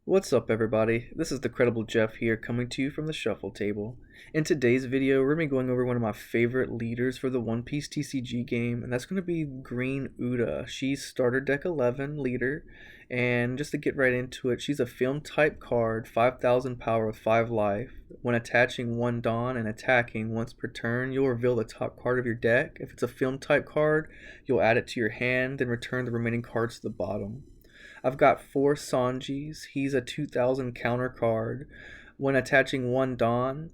What's up, everybody? This is the Credible Jeff here, coming to you from the Shuffle Table. In today's video, we're going to be going over one of my favorite leaders for the One Piece TCG game, and that's going to be Green Uta. She's starter deck 11 leader, and just to get right into it, she's a film type card, 5,000 power with 5 life. When attaching 1 Dawn and attacking once per turn, you'll reveal the top card of your deck. If it's a film type card, you'll add it to your hand, then return the remaining cards to the bottom. I've got 4 Synergies. He's a 2,000 counter card. When attaching 1 Dawn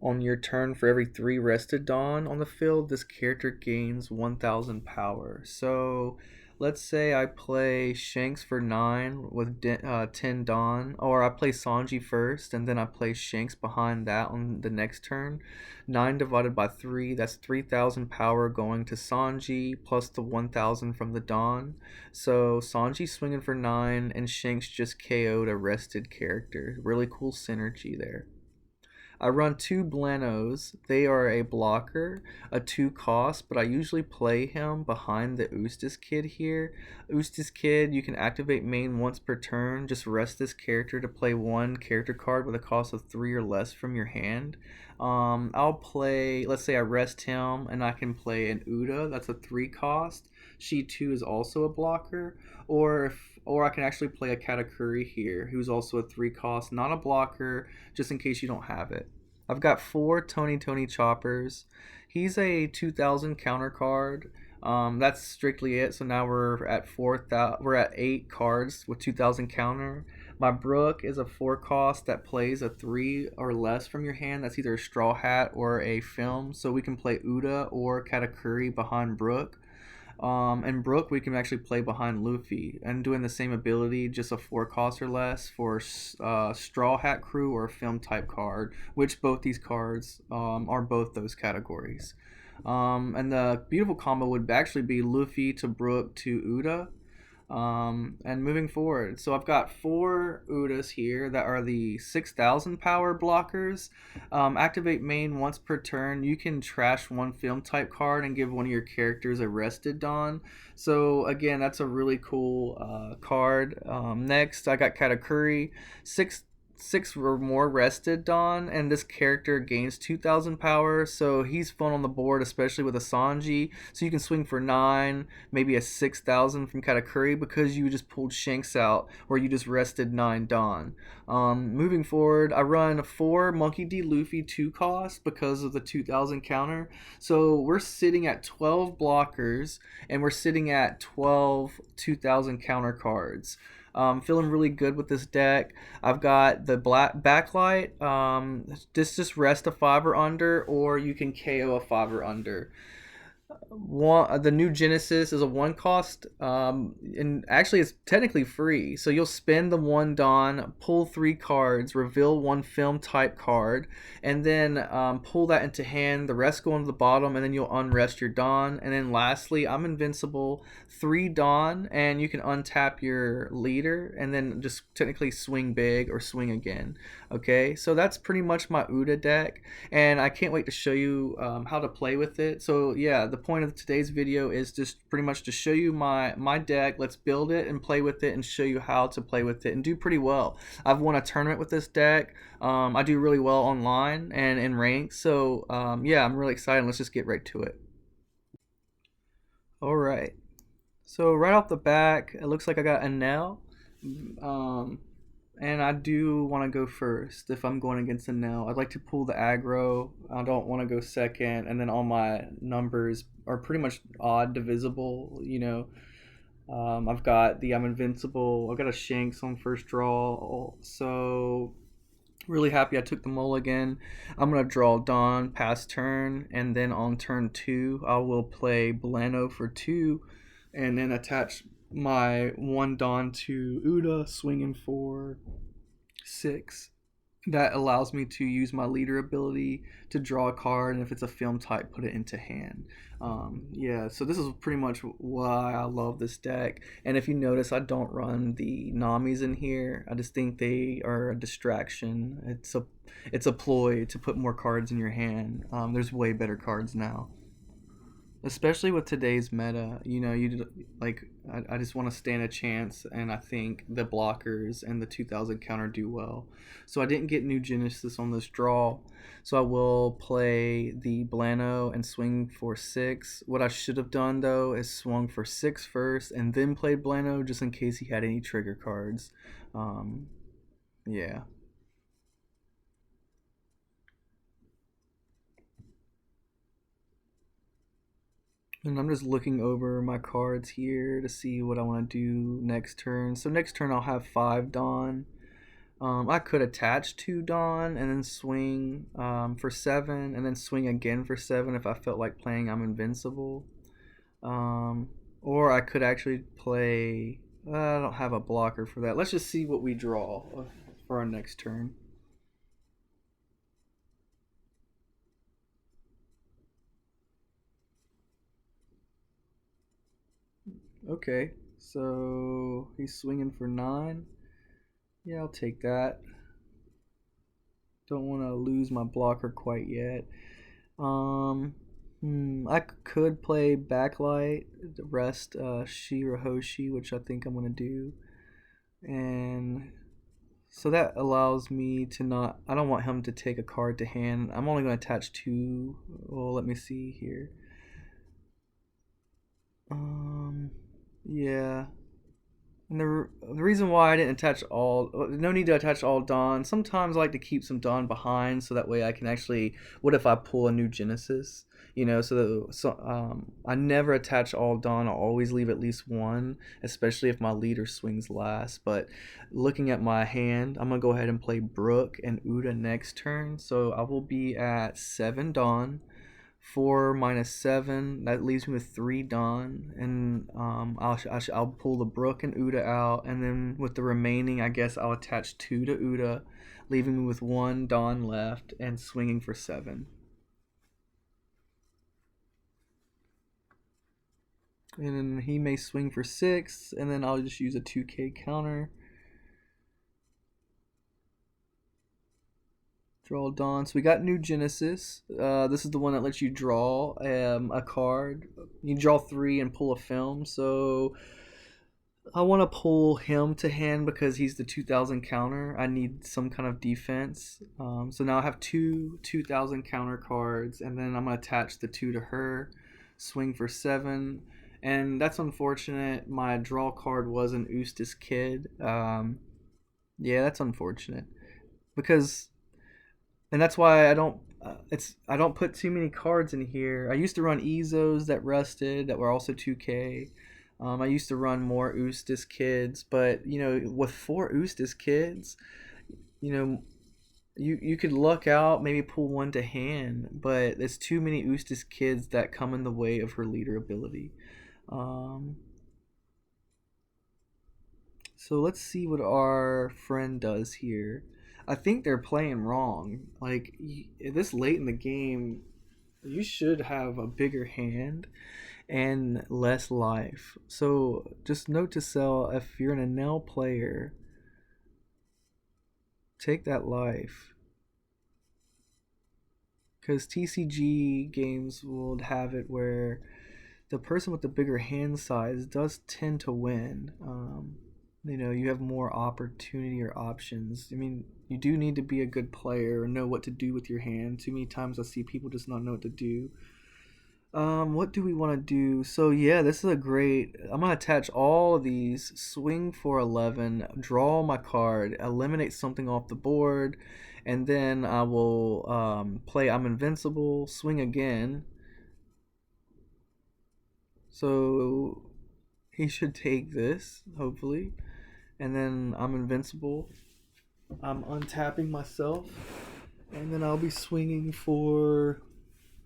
on your turn for every 3 rested Dawn on the field, this character gains 1,000 power. So let's say I play Shanks for 9 with 10 Dawn, or I play Sanji first and then I play Shanks behind that on the next turn. 9 divided by 3, that's 3,000 power going to Sanji plus the 1,000 from the Dawn. So Sanji swinging for 9 and Shanks just KO'd a rested character. Really cool synergy there. I run 2 Blanos. They are a blocker, a 2 cost, but I usually play him behind the Eustass kid here. Eustass kid, you can activate main once per turn. Just rest this character to play 1 character card with a cost of 3 or less from your hand. I'll play, let's say I rest him and I can play an Uta, that's a 3 cost. She too is also a blocker, or I can actually play a Katakuri here, who's also a 3 cost, not a blocker, just in case you don't have it. I've got 4 Tony Choppers. He's a 2,000 counter card. That's strictly it. So now we're at 4,000. We're at 8 cards with 2,000 counter. My Brook is a 4 cost that plays a 3 or less from your hand. That's either a Straw Hat or a film. So we can play Uta or Katakuri behind Brook. And Brook we can actually play behind Luffy and doing the same ability, just a 4 cost or less for Straw Hat Crew or a film type card, which both these cards are both those categories. And the beautiful combo would actually be Luffy to Brook to Uta. And moving forward, so I've got 4 Udas here that are the 6,000 power blockers. Activate main once per turn. You can trash 1 film type card and give one of your characters a rested Dawn. So again, that's a really cool card. Next, I got Katakuri, 6 or more rested Dawn, and this character gains 2,000 power, so he's fun on the board, especially with a Sanji. So you can swing for 9, maybe a 6,000 from Katakuri because you just pulled Shanks out, or you just rested 9 Dawn. Moving forward, I run 4 monkeydluffy 2 cost because of the 2,000 counter. So we're sitting at 12 blockers, and we're sitting at 12 2,000 counter cards. Feeling really good with this deck. I've got the Backlight. This just rest a 5 or under, or you can KO a 5 or under. The new Genesis is a 1 cost, and actually it's technically free. So you'll spend the 1 Dawn, pull 3 cards, reveal 1 film type card, and then pull that into hand. The rest go into the bottom, and then you'll unrest your Dawn. And then lastly, I'm Invincible, 3 Dawn, and you can untap your leader, and then just technically swing big or swing again. Okay, so that's pretty much my Uta deck, and I can't wait to show you how to play with it. So yeah, the point of today's video is just pretty much to show you my deck. Let's build it and play with it and show you how to play with it and do pretty well. I've won a tournament with this deck. I do really well online and in ranks, so yeah, I'm really excited. Let's just get right to it. All right, so right off the back, it looks like I got a nail. And I do want to go first if I'm going against a nail. I'd like to pull the aggro. I don't want to go second, and then all my numbers are pretty much odd divisible. I've got the I'm Invincible. I've got a Shanks on first draw, so really happy I took the mulligan. I'm gonna draw Dawn past turn, and then on turn 2 I will play Blano for 2, and then attach my 1 Dawn to Uta, swinging for 6. That allows me to use my leader ability to draw a card, and if it's a film type, put it into hand. Yeah, so this is pretty much why I love this deck. And if you notice, I don't run the Namis in here. I just think they are a distraction. It's a ploy to put more cards in your hand. There's way better cards now. especially with today's meta. You know, like I just want to stand a chance, and I think the blockers and the 2000 counter do well. So I didn't get new Genesis on this draw, so I will play the Blano and swing for 6. What I should have done though is swung for 6 first and then played Blano just in case he had any trigger cards. Yeah. And I'm just looking over my cards here to see what I want to do next turn. So next turn I'll have 5 Dawn. I could attach 2 Dawn and then swing for 7 and then swing again for 7 if I felt like playing I'm Invincible. Or I could actually play... I don't have a blocker for that. Let's just see what we draw for our next turn. Okay, so he's swinging for 9. Yeah, I'll take that. Don't want to lose my blocker quite yet. I could play Backlight, rest Shirahoshi, which I think I'm going to do. And so that allows me to not... I don't want him to take a card to hand. I'm only going to attach 2. Well, let me see here. Yeah. And the reason why I didn't attach all... No need to attach all Dawn. Sometimes I like to keep some Dawn behind so that way I can actually... What if I pull a new Genesis? You know, I never attach all Dawn. I'll always leave at least 1, especially if my leader swings last. But looking at my hand, I'm going to go ahead and play Brook and Uta next turn. So I will be at 7 Dawn. 4 minus 7, that leaves me with 3 Dawn, and I'll pull the Brook and Uta out, and then with the remaining, I guess I'll attach 2 to Uta, leaving me with 1 Dawn left and swinging for 7. And then he may swing for 6, and then I'll just use a 2k counter. Draw Dawn. So we got new Genesis. This is the one that lets you draw a card. You draw 3 and pull a film. So I want to pull him to hand because he's the 2000 counter. I need some kind of defense. So now I have 2 2000 counter cards, and then I'm going to attach the 2 to her. Swing for 7. And that's unfortunate. My draw card was an Eustass kid. Yeah, that's unfortunate. Because... And that's why I don't put too many cards in here. I used to run Ezos that rested that were also 2k. I used to run more Eustass kids, but you know, with 4 Eustass kids, you know, you could luck out, maybe pull 1 to hand, but there's too many Eustass kids that come in the way of her leader ability. So let's see what our friend does here. I think they're playing wrong. Like, this late in the game, you should have a bigger hand and less life. So just note to self, if you're an Enel player, take that life. Because TCG games will have it where the person with the bigger hand size does tend to win. You know, you have more opportunity or options. I mean, you do need to be a good player and know what to do with your hand. Too many times I see people just not know what to do. What do we want to do? So yeah, this is a great... I'm going to attach all of these, swing for 11, draw my card, eliminate something off the board, and then I will play I'm Invincible, swing again. So he should take this, hopefully. And then I'm Invincible. I'm untapping myself. And then I'll be swinging for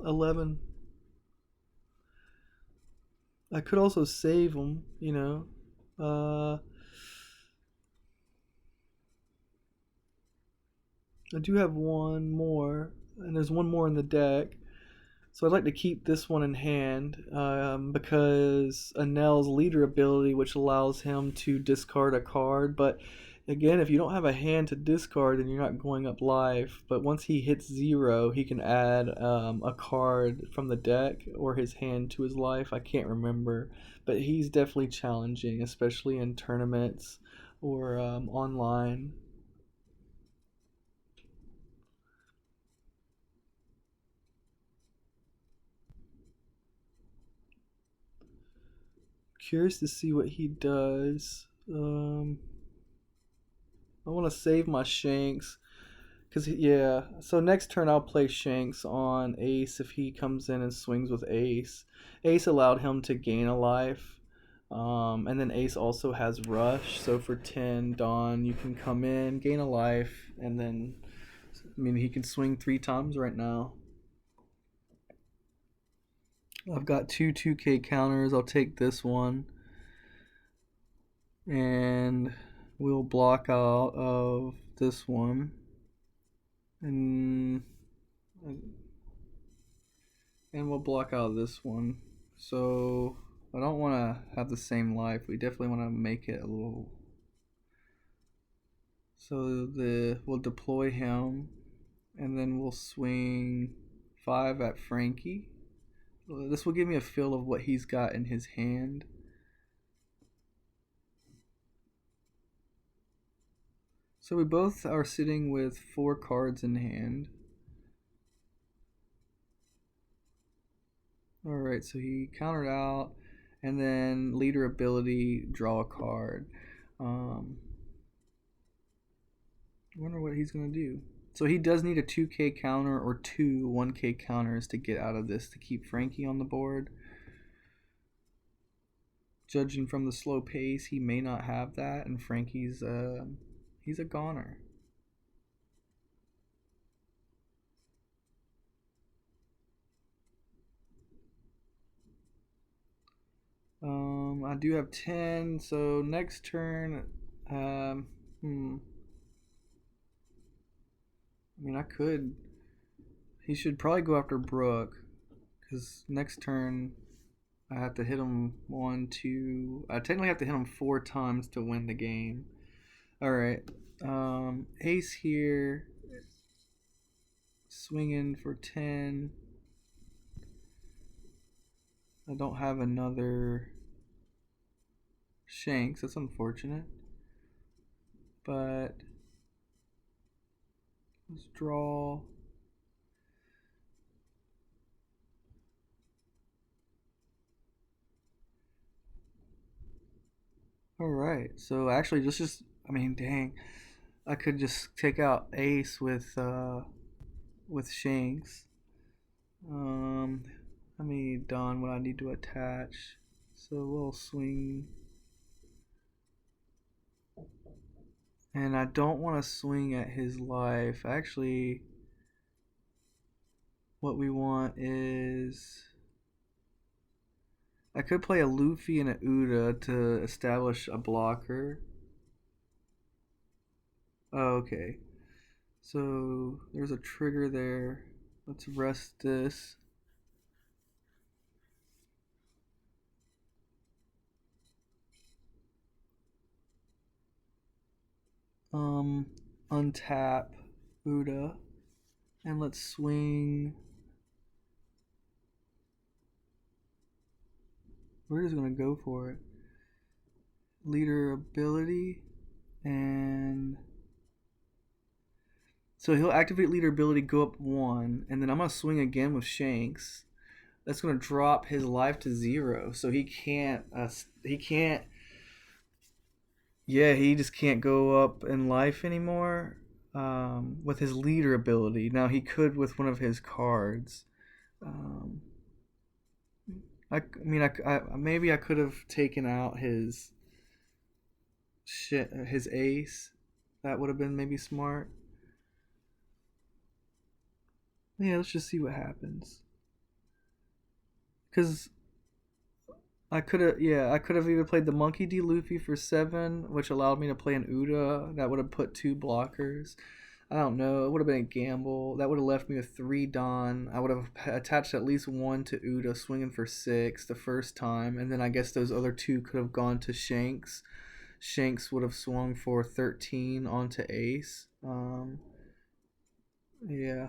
11. I could also save them, you know. I do have 1 more. And there's 1 more in the deck. So I'd like to keep this one in hand because Enel's leader ability, which allows him to discard a card, but Again, if you don't have a hand to discard, then you're not going up life. But once he hits 0, he can add a card from the deck or his hand to his life. I can't remember. But he's definitely challenging, especially in tournaments or online. Curious to see what he does. I want to save my Shanks. Because, yeah, so next turn I'll play Shanks on Ace if he comes in and swings with Ace. Ace allowed him to gain a life. And then Ace also has Rush. So for 10, Dawn, you can come in, gain a life, and then, I mean, he can swing 3 times right now. I've got 2K counters. I'll take this one. And we'll block out of this one. And we'll block out this one. So I don't want to have the same life. We definitely want to make it a little. So we'll deploy him, and then we'll swing 5 at Frankie. This will give me a feel of what he's got in his hand. So we both are sitting with 4 cards in hand. Alright, so he countered out, and then leader ability, draw a card. I wonder what he's going to do. So he does need a 2K counter or 2 1K counters to get out of this to keep Frankie on the board. Judging from the slow pace, he may not have that, and Frankie's he's a goner. I do have 10, so next turn, I mean, I could. He should probably go after Brook, because next turn I have to hit him 1, 2. I technically have to hit him 4 times to win the game. Alright. Ace here. Swinging for 10. I don't have another Shanks. That's unfortunate. But let's draw. Alright. So actually just I mean, dang. I could just take out Ace with Shanks. How many Dawn would I need to attach? So we'll swing. And I don't want to swing at his life. Actually, what we want is, I could play a Luffy and a Uta to establish a blocker. Oh, okay. So there's a trigger there. Let's rest this. Untap Uta, and let's swing. We're just gonna go for it. Leader ability, and so he'll activate leader ability, go up 1, and then I'm gonna swing again with Shanks. That's gonna drop his life to 0, so he can't. Yeah, he just can't go up in life anymore with his leader ability. Now he could with one of his cards. I mean, maybe I could have taken out his ace. That would have been maybe smart. Yeah, let's just see what happens. Because I could have either played the monkeydluffy for 7, which allowed me to play an Uta. That would have put 2 blockers. I don't know. It would have been a gamble. That would have left me with 3 Dawn. I would have attached at least 1 to Uta, swinging for 6 the first time, and then I guess those other 2 could have gone to Shanks. Shanks would have swung for 13 onto Ace. Yeah.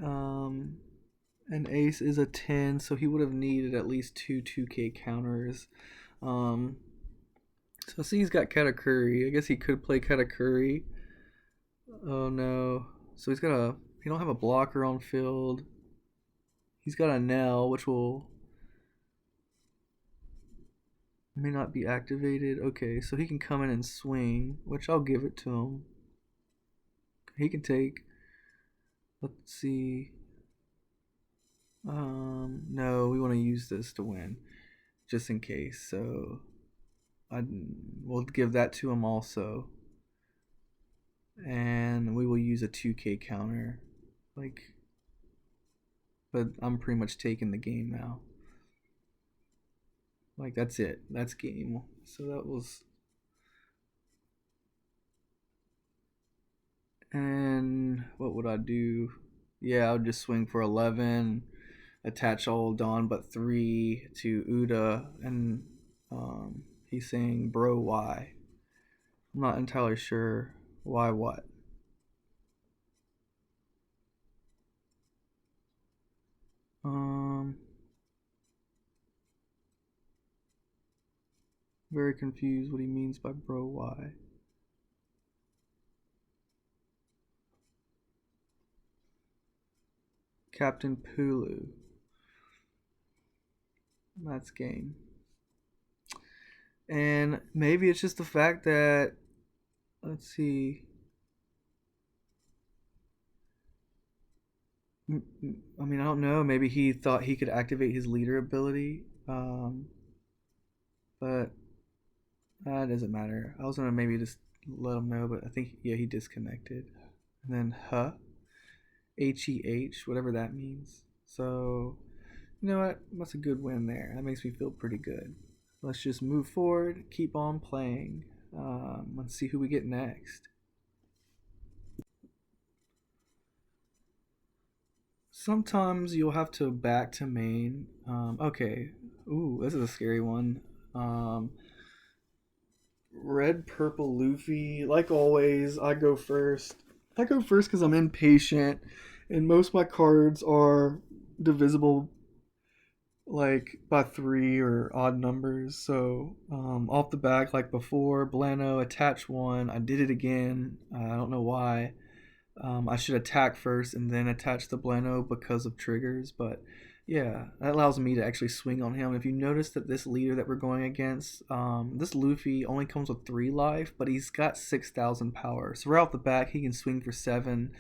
Um, and Ace is a 10, so he would have needed at least two 2K counters. Um, so see, he's got Katakuri. I guess he could play Katakuri. Oh no. So he don't have a blocker on field. He's got a Nell, which may not be activated. Okay, so he can come in and swing, which I'll give it to him. He can take, let's see. No, we want to use this to win, just in case. So we'll give that to him also. And we will use a 2K counter. But I'm pretty much taking the game now. That's it. That's game. So that was. And what would I do? Yeah, I would just swing for 11, attach all Dawn but 3 to Uta, and he's saying, bro, why? I'm not entirely sure why what. Very confused what he means by bro, why. Captain Pulu. That's game. And maybe it's just the fact that, let's see. I mean, I don't know. Maybe he thought he could activate his leader ability. But that doesn't matter. I was gonna maybe just let him know, but I think, yeah, he disconnected. And then HEH, whatever that means. So, you know what? That's a good win there. That makes me feel pretty good. Let's just move forward, keep on playing. Let's see who we get next. Sometimes you'll have to back to main. Okay. Ooh, this is a scary one. Red, purple, Luffy. Like always, I go first. I go first because I'm impatient, and most of my cards are divisible by 3 or odd numbers. So off the back, like before, Blano, attach 1. I did it again. I don't know why. I should attack first and then attach the Blano because of triggers, but yeah, that allows me to actually swing on him. If you notice that this leader that we're going against, this Luffy only comes with 3 life, but he's got 6,000 power. So right off the back, he can swing for 7.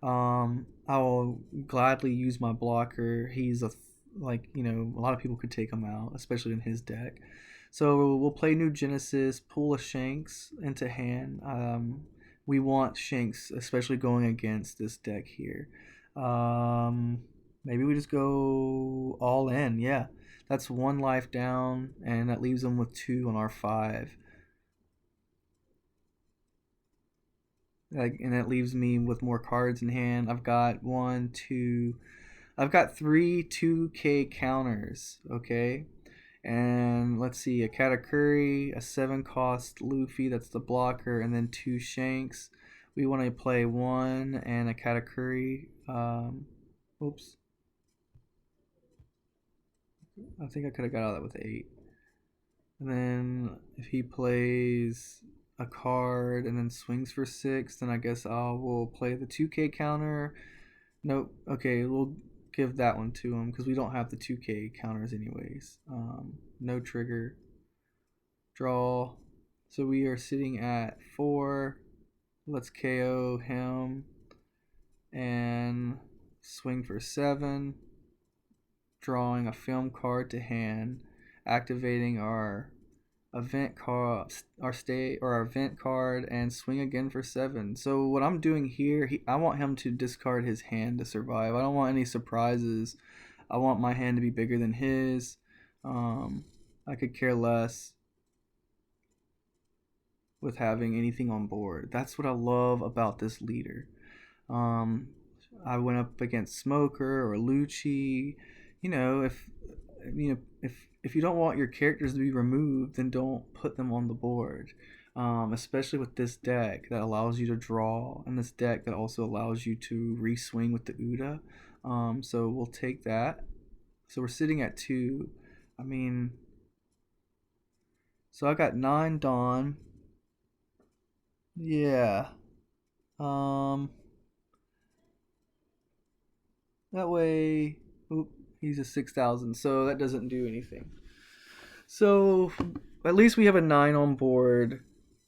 I will gladly use my blocker. He's a lot of people could take him out, especially in his deck. So we'll play New Genesis, pull a Shanks into hand. We want Shanks, especially going against this deck here. Maybe we just go all in. Yeah, that's 1 life down, and that leaves them with 2 on our 5. And that leaves me with more cards in hand. I've got 1, 2. I've got 3 2K counters. Okay. And let's see, a Katakuri, a 7 cost Luffy, that's the blocker, and then 2 Shanks. We want to play 1 and a Katakuri. Oops. I think I could have got out of that with 8. And then if he plays a card and then swings for 6, then I guess we'll play the 2K counter. Nope. Okay, we'll give that one to him because we don't have the 2K counters anyways. No trigger. Draw. So we are sitting at 4. Let's KO him and swing for 7. Drawing a film card to hand, activating our event card, our event card, and swing again for 7. So what I'm doing here, I want him to discard his hand to survive. I don't want any surprises. I want my hand to be bigger than his. I could care less with having anything on board. That's what I love about this leader. I went up against Smoker or Lucci. If if you don't want your characters to be removed, then don't put them on the board. Especially with this deck that allows you to draw, and this deck that also allows you to re-swing with the Uta. So we'll take that. So we're sitting at 2. I mean, so I got 9 Dawn. Yeah. That way, oop, he's a 6,000, so that doesn't do anything. So at least we have a 9 on board.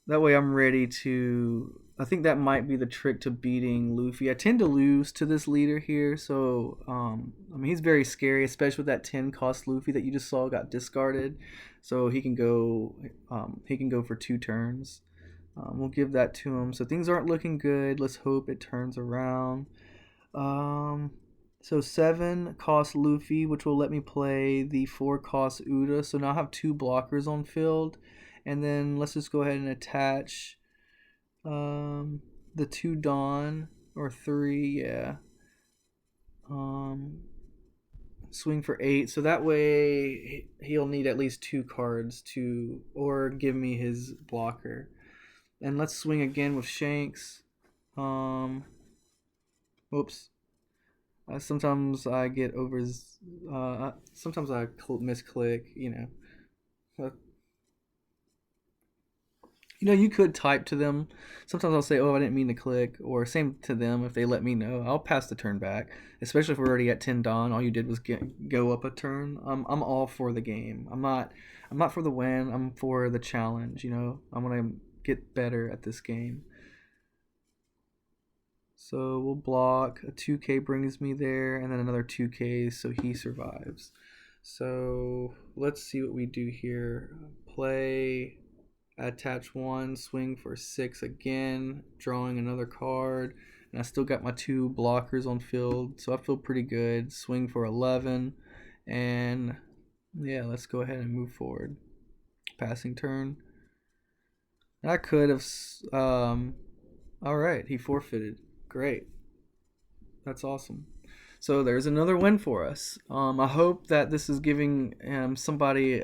That way I'm ready to... I think that might be the trick to beating Luffy. I tend to lose to this leader here, so I mean, he's very scary, especially with that 10 cost Luffy that you just saw got discarded. So he can go for 2 turns. We'll give that to him. So things aren't looking good. Let's hope it turns around. So 7 cost Luffy, which will let me play the 4 cost Uta. So now I have 2 blockers on field. And then let's just go ahead and attach the 2 Dawn, or 3, yeah. Swing for 8. So that way he'll need at least 2 cards to, or give me his blocker. And let's swing again with Shanks. Whoops. Sometimes I get over. Sometimes I misclick. You could type to them. Sometimes I'll say, "Oh, I didn't mean to click," or same to them if they let me know. I'll pass the turn back, especially if we're already at 10 Dawn. All you did was go up a turn. I'm all for the game. I'm not for the win. I'm for the challenge. I want to get better at this game. So we'll block. A 2k brings me there, and then another 2k, so he survives. So let's see what we do here. Play, attach 1, swing for 6 again, drawing another card, and I still got my 2 blockers on field, so I feel pretty good. Swing for 11, and yeah, let's go ahead and move forward. Passing turn. I could have, alright, he forfeited. Great. That's awesome. So there's another win for us. I hope that this is giving somebody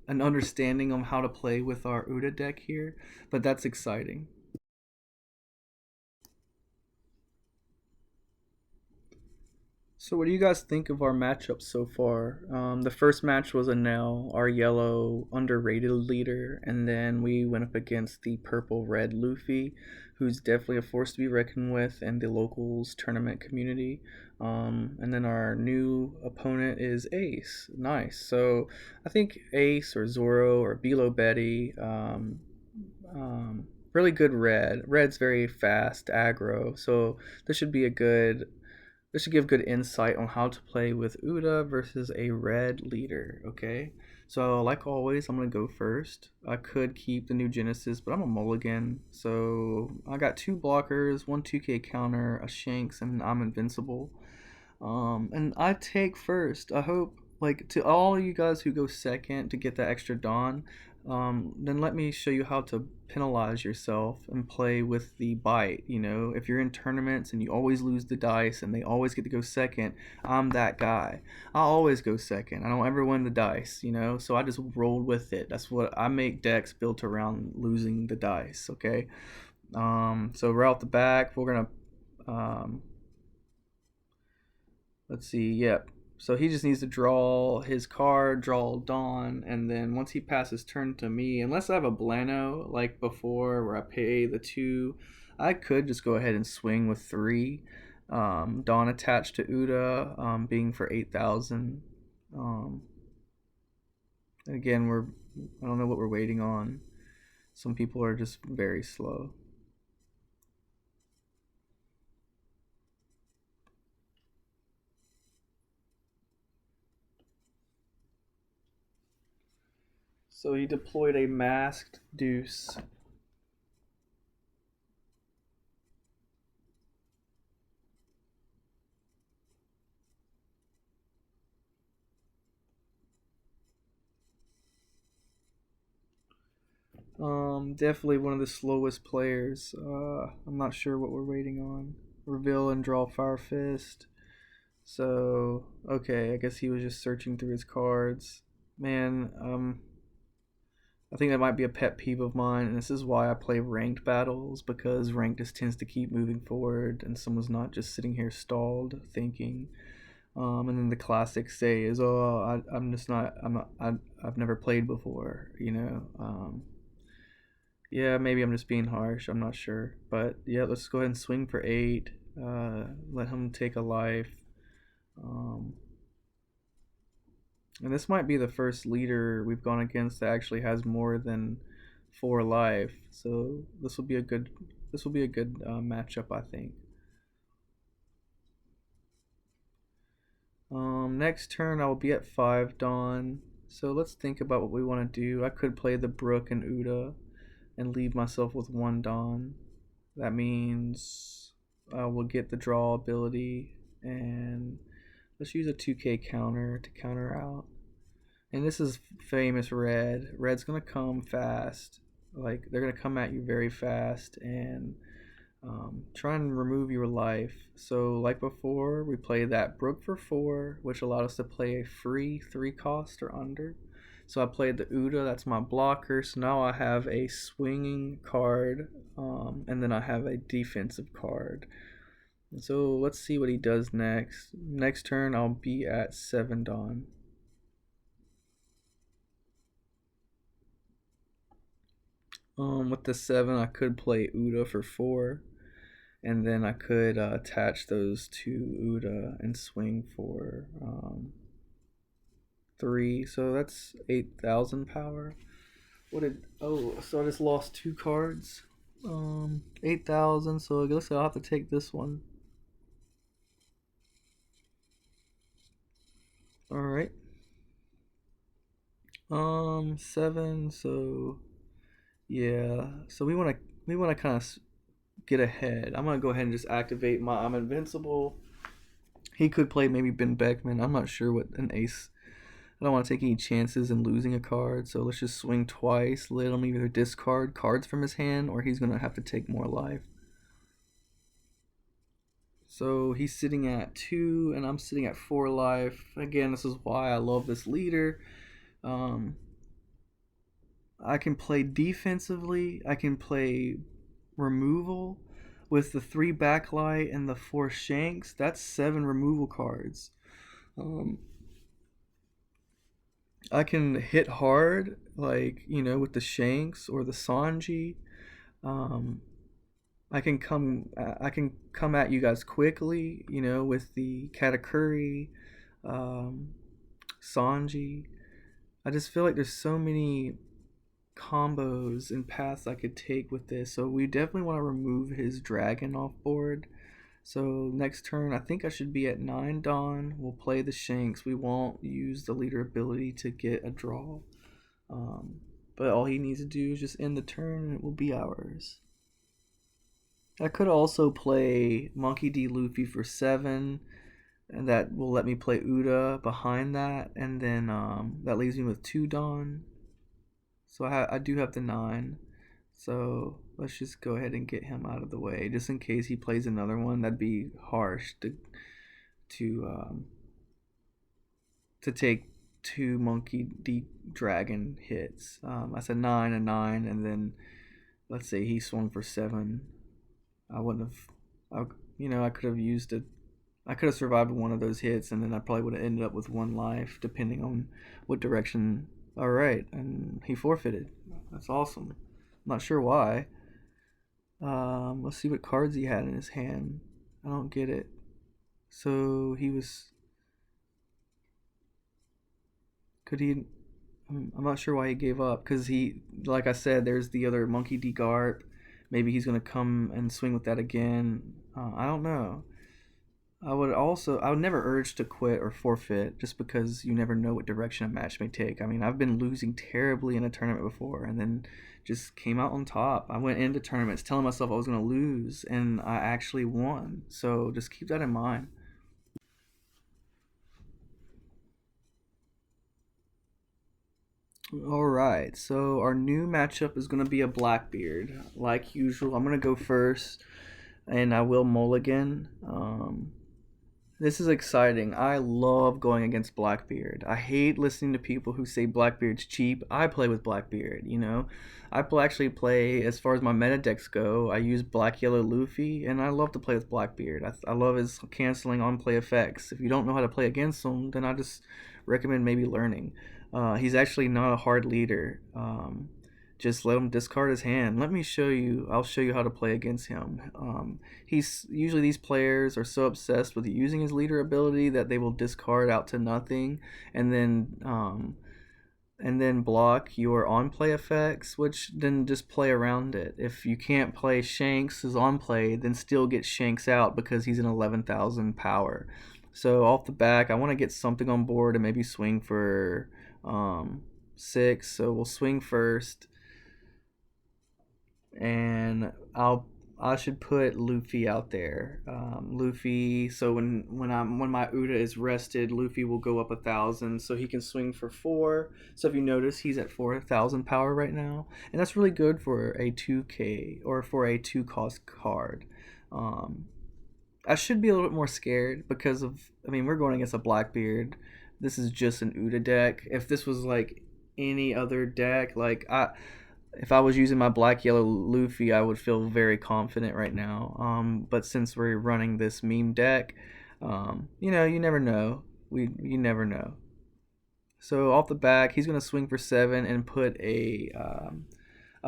an understanding on how to play with our Uta deck here, but that's exciting. So what do you guys think of our matchups so far? The first match was a Nell, our yellow underrated leader, and then we went up against the purple-red Luffy, who's definitely a force to be reckoned with in the locals tournament community. And then our new opponent is Ace. Nice. So I think Ace or Zoro or Bilo Betty, really good red. Red's very fast, aggro, so this should be a good... This should give good insight on how to play with Uta versus a red leader, okay? So, like always, I'm going to go first. I could keep the new Genesis, but I'm a mulligan. So, I got 2 blockers, 1 2k counter, a Shanks, and I'm Invincible. And I take first. I hope, to all of you guys who go second to get that extra Dawn, then let me show you how to penalize yourself and play with the bite. If you're in tournaments and you always lose the dice and they always get to go second, I'm that guy. I always go second. I don't ever win the dice, so I just rolled with it. That's what I make decks built around, losing the dice, okay? So right off the back, we're gonna let's see, yep. So he just needs to draw his card, draw Dawn, and then once he passes turn to me, unless I have a Blano like before where I pay the 2, I could just go ahead and swing with 3. Dawn attached to Uta, being for 8,000. Again, I don't know what we're waiting on. Some people are just very slow. So he deployed a masked deuce. Definitely one of the slowest players. I'm not sure what we're waiting on. Reveal and draw Fire Fist. So, okay, I guess he was just searching through his cards. Man, I think that might be a pet peeve of mine, and this is why I play ranked battles, because ranked just tends to keep moving forward, and someone's not just sitting here stalled thinking. And then the classic say is, "Oh, I'm just not. I'm not. I've never played before." Yeah, maybe I'm just being harsh. I'm not sure, but yeah, let's go ahead and swing for 8. Let him take a life. Um, and this might be the first leader we've gone against that actually has more than 4 life. So this will be a good. This will be a good matchup, I think. Next turn I will be at 5 Dawn. So let's think about what we want to do. I could play the Brook and Uta and leave myself with 1 Dawn. That means we'll get the draw ability, and let's use a 2k counter to counter out. And this is famous red. Red's gonna come fast. Like, they're gonna come at you very fast and try and remove your life. So like before, we played that Brook for 4, which allowed us to play a free 3 cost or under. So I played the Uta, that's my blocker. So now I have a swinging card, and then I have a defensive card. And so let's see what he does next. Next turn I'll be at 7 Dawn. With the 7 I could play Uta for 4. And then I could attach those to Uta and swing for 3. So that's 8,000 power. So I just lost 2 cards. 8,000. So I guess I'll have to take this one. All right. 7. So yeah. So we want to kind of get ahead. I'm gonna go ahead and just activate my I'm Invincible. He could play maybe Ben Beckman. I'm not sure what an ace. I don't want to take any chances in losing a card, so let's just swing twice. Let him either discard cards from his hand, or he's gonna have to take more life. So he's sitting at 2, and I'm sitting at 4 life. Again, this is why I love this leader. I can play defensively. I can play removal with the 3 backlight and the 4 Shanks. That's 7 removal cards. I can hit hard, like, with the Shanks or the Sanji. I can come at you guys quickly, with the Katakuri, Sanji. I just feel like there's so many combos and paths I could take with this. So we definitely want to remove his dragon off board. So next turn, I think I should be at 9 Dawn. We'll play the Shanks. We won't use the leader ability to get a draw. But all he needs to do is just end the turn and it will be ours. I could also play Monkey D. Luffy for 7, and that will let me play Uta behind that, and then that leaves me with 2 Dawn. So I do have the 9. So let's just go ahead and get him out of the way, just in case he plays another one. That'd be harsh to take 2 Monkey D Dragon hits. I said 9 and 9, and then let's say he swung for 7. I wouldn't have. I could have used it. I could have survived one of those hits, and then I probably would have ended up with 1 life, depending on what direction. All right, and he forfeited. That's awesome. I'm not sure why. Let's see what cards he had in his hand. I don't get it. So he was. Could he? I'm not sure why he gave up, because like I said, there's the other Monkey D Garp. Maybe he's gonna come and swing with that again. I don't know. I would never urge to quit or forfeit, just because you never know what direction a match may take. I mean, I've been losing terribly in a tournament before and then just came out on top. I went into tournaments telling myself I was going to lose, and I actually won. So just keep that in mind. Alright, so our new matchup is going to be a Blackbeard. Like usual, I'm going to go first, and I will mulligan. This is exciting. I love going against Blackbeard. I hate listening to people who say Blackbeard's cheap. I play with Blackbeard, you know? Actually play, as far as my meta decks go, I use Black Yellow Luffy, and I love to play with Blackbeard. I love his canceling on play effects. If you don't know how to play against him, then I just recommend maybe learning. He's actually not a hard leader. Just let him discard his hand. Let me show you. I'll show you how to play against him. He's usually, these players are so obsessed with using his leader ability that they will discard out to nothing, and then block your on play effects, which then just play around it. If you can't play Shanks as on play, then still get Shanks out because he's an 11,000 power. So off the back, I want to get something on board and maybe swing for 6. So we'll swing first, and I should put Luffy out there. Luffy. So when my Uta is rested, Luffy will go up 1,000, so he can swing for 4. So if you notice, he's at 4,000 power right now, and that's really good for a 2K or for a 2-cost card. I should be a little bit more scared because we're going against a Blackbeard. This is just an Uta deck. If this was like any other deck, if I was using my Black Yellow Luffy, I would feel very confident right now. But since we're running this meme deck, you never know. You never know. So off the back, he's gonna swing for 7 and put a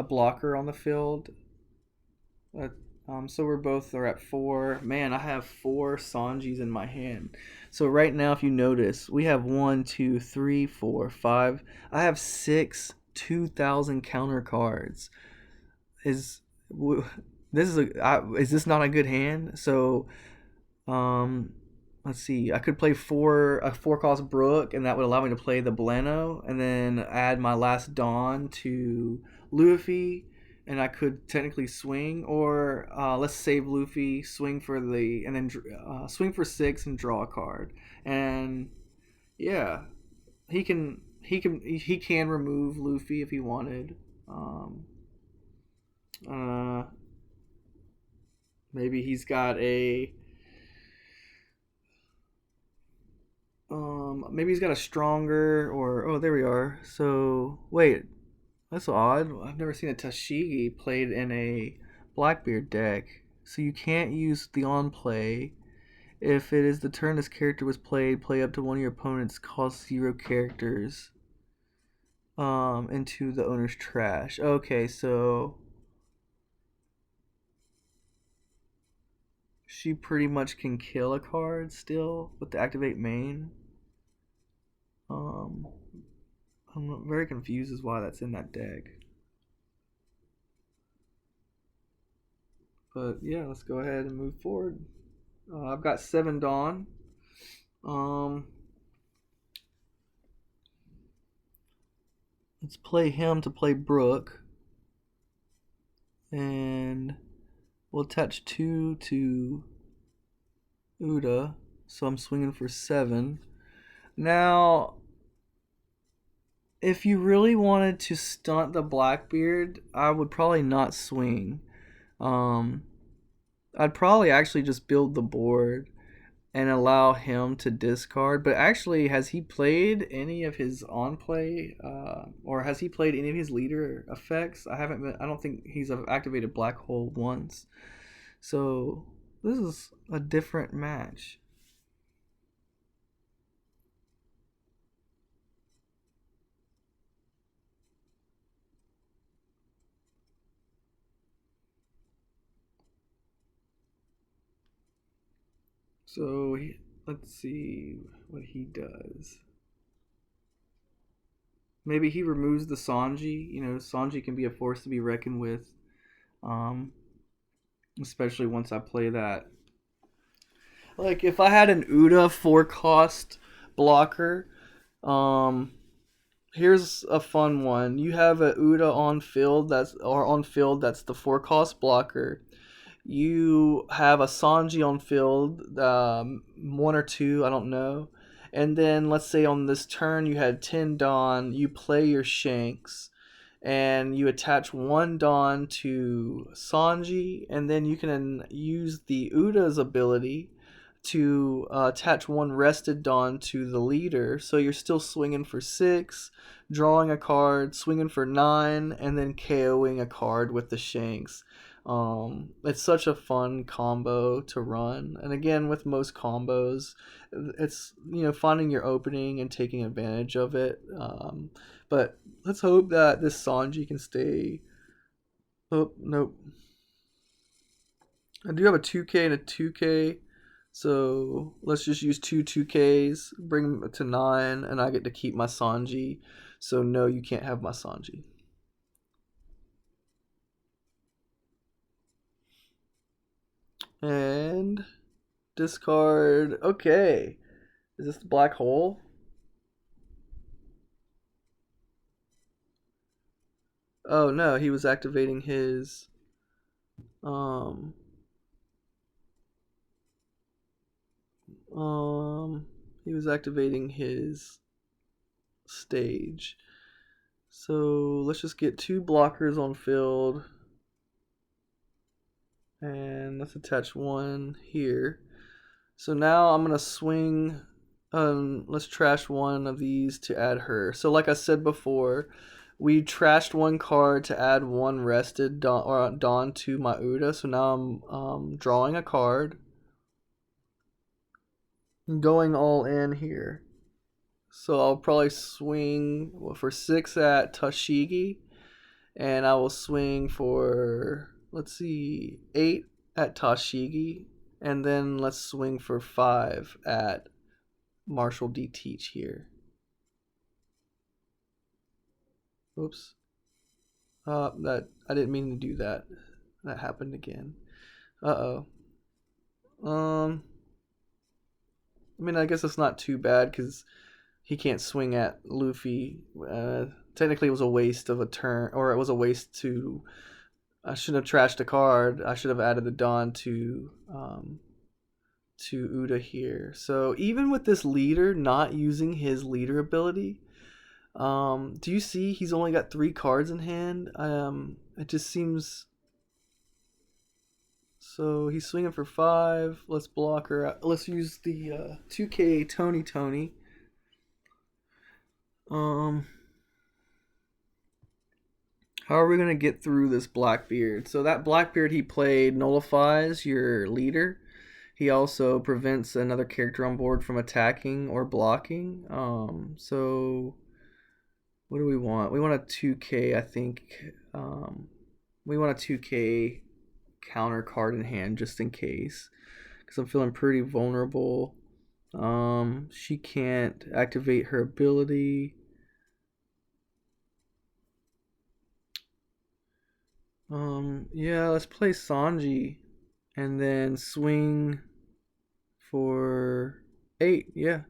blocker on the field. So we're both are at 4. Man, I have 4 Sanjis in my hand. So right now, if you notice, we have 1, 2, 3, 4, 5. I have 6 2,000 counter cards. Is this not a good hand? So let's see. I could play a 4-cost Brook, and that would allow me to play the Bleno, and then add my last Dawn to Luffy, and I could technically swing, or let's save Luffy, swing for and then swing for 6 and draw a card, and yeah, he can remove Luffy if he wanted. Maybe he's got a stronger, or oh, there we are. So wait, that's odd. I've never seen a tcg played in a Blackbeard deck. So you can't use the on play. If it is the turn this character was played, play up to one of your opponent's cost 0 characters into the owner's trash. Okay, so she pretty much can kill a card still with the activate main. I'm very confused as why that's in that deck. But yeah, let's go ahead and move forward. I've got 7 Dawn. Let's play him to play Brook. And we'll attach 2 to Uta. So I'm swinging for 7. Now, if you really wanted to stunt the Blackbeard, I would probably not swing. I'd probably actually just build the board and allow him to discard. But actually, has he played any of his on play, or has he played any of his leader effects? I don't think he's activated Black Hole once. So this is a different match. So let's see what he does. Maybe he removes the Sanji. Sanji can be a force to be reckoned with. Especially once I play that. Like, if I had an Uta 4-cost blocker, here's a fun one. You have a Uta on field that's the 4-cost blocker. You have a Sanji on field, 1 or 2, I don't know. And then let's say on this turn you had 10 Dawn, you play your Shanks, and you attach 1 Dawn to Sanji, and then you can use the Uta's ability to attach one rested Dawn to the leader. So you're still swinging for 6, drawing a card, swinging for 9, and then KOing a card with the Shanks. It's such a fun combo to run. And again, with most combos, it's, finding your opening and taking advantage of it. But let's hope that this Sanji can stay. Oh, nope. I do have a 2K and a 2K. So let's just use 2Ks, bring them to 9, and I get to keep my Sanji. So no, you can't have my Sanji. And discard. Okay. Is this the black hole? Oh no, he was activating his he was activating his stage. So let's just get 2 blockers on field. And let's attach 1 here. So now I'm going to swing. Let's trash 1 of these to add her. So like I said before, we trashed 1 card to add 1 rested Dawn to my Uta. So now I'm drawing a card. Going all in here. So I'll probably swing for 6 at tcgdiscussions, and I will swing for, let's see, 8 at tcgdiscussions, and then let's swing for 5 at Marshall D. Teach here. Oops. That I didn't mean to do that. That happened again. Uh-oh. I mean, I guess it's not too bad because he can't swing at Luffy. Technically, it was a waste of a turn, or it was a waste to. I shouldn't have trashed a card. I should have added the Dawn to Uta here. So even with this leader not using his leader ability, do you see he's only got 3 cards in hand? It just seems. So he's swinging for 5. Let's block her. Let's use the 2K Tony. How are we gonna get through this Blackbeard? So that Blackbeard he played nullifies your leader. He also prevents another character on board from attacking or blocking. So what do we want? We want a 2K, I think. We want a 2K counter card in hand just in case, because I'm feeling pretty vulnerable. She can't activate her ability. Yeah, let's play Sanji and then swing for 8. Yeah.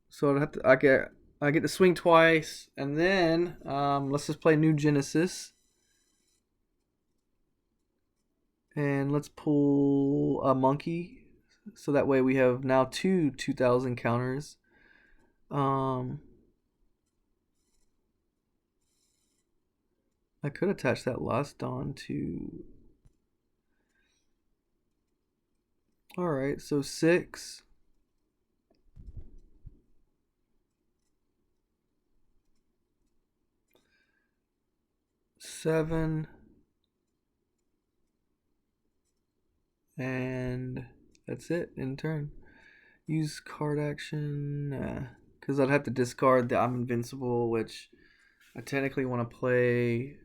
So I get to swing twice, and then let's just play New Genesis. And let's pull a monkey, so that way we have now 2 2000 counters. I could attach that last Dawn to. Alright, so 6. Seven. And that's it in turn. Use card action. Because I'd have to discard the I'm Invincible, which I technically want to play.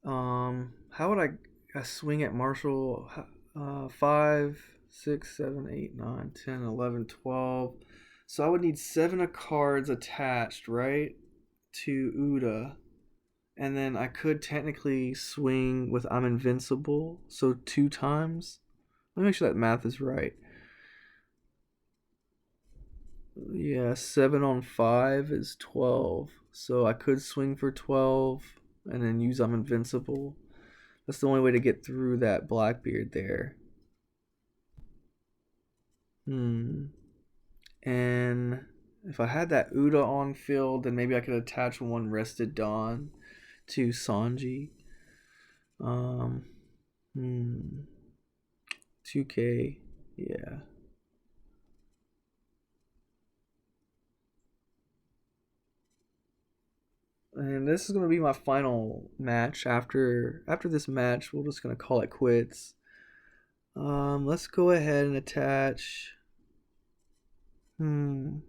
How would I swing at Marshall? 5, 6, 7, 8, 9, 10, 11, 12. So I would need 7 of cards attached, right, to Uta. And then I could technically swing with I'm Invincible, so 2 times. Let me make sure that math is right. Yeah, 7 on 5 is 12. So I could swing for 12 and then use I'm Invincible. That's the only way to get through that Blackbeard there. And if I had that Uta on field, then maybe I could attach 1 rested Dawn to Sanji. 2K, yeah. And this is gonna be my final match. After this match, we're just gonna call it quits. Let's go ahead and attach. Hmm.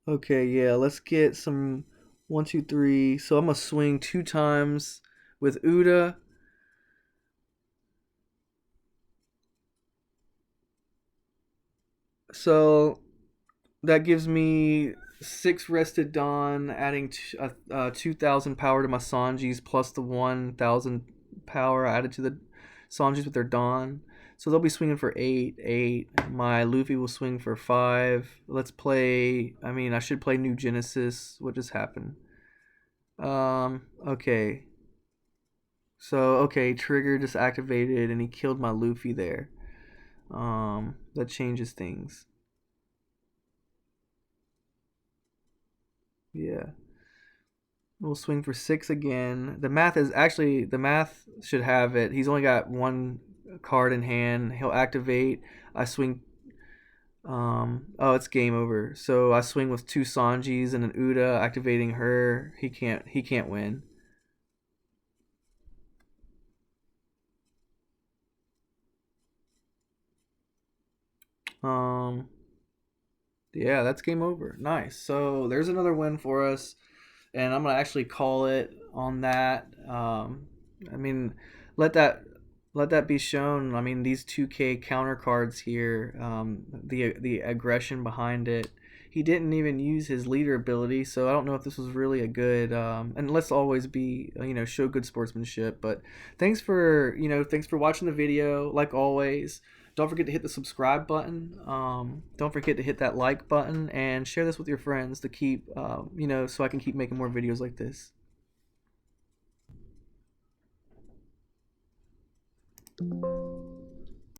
Okay, yeah, let's get some 1, 2, 3. So I'm gonna swing 2 times with Uta. So that gives me 6 rested Dawn, adding 2,000 power to my Sanjis plus the 1,000 power added to the Sanjis with their Dawn. So they'll be swinging for 8, 8. My Luffy will swing for 5. Let's play. I mean, I should play New Genesis. What just happened? Okay. So, okay, trigger just activated and he killed my Luffy there. That changes things. Yeah. We'll swing for 6 again. The math should have it. He's only got 1 card in hand. He'll activate. I swing. Oh, it's game over. So I swing with 2 Sanjis and an Uta activating her. He can't win. Um, yeah, that's game over. Nice. So there's another win for us, and I'm gonna actually call it on that. I mean, let that let that be shown. I mean, these 2K counter cards here, the aggression behind it. He didn't even use his leader ability, so I don't know if this was really a good. And let's always be, show good sportsmanship. But thanks for watching the video. Like always, don't forget to hit the subscribe button. Don't forget to hit that like button and share this with your friends to keep, so I can keep making more videos like this.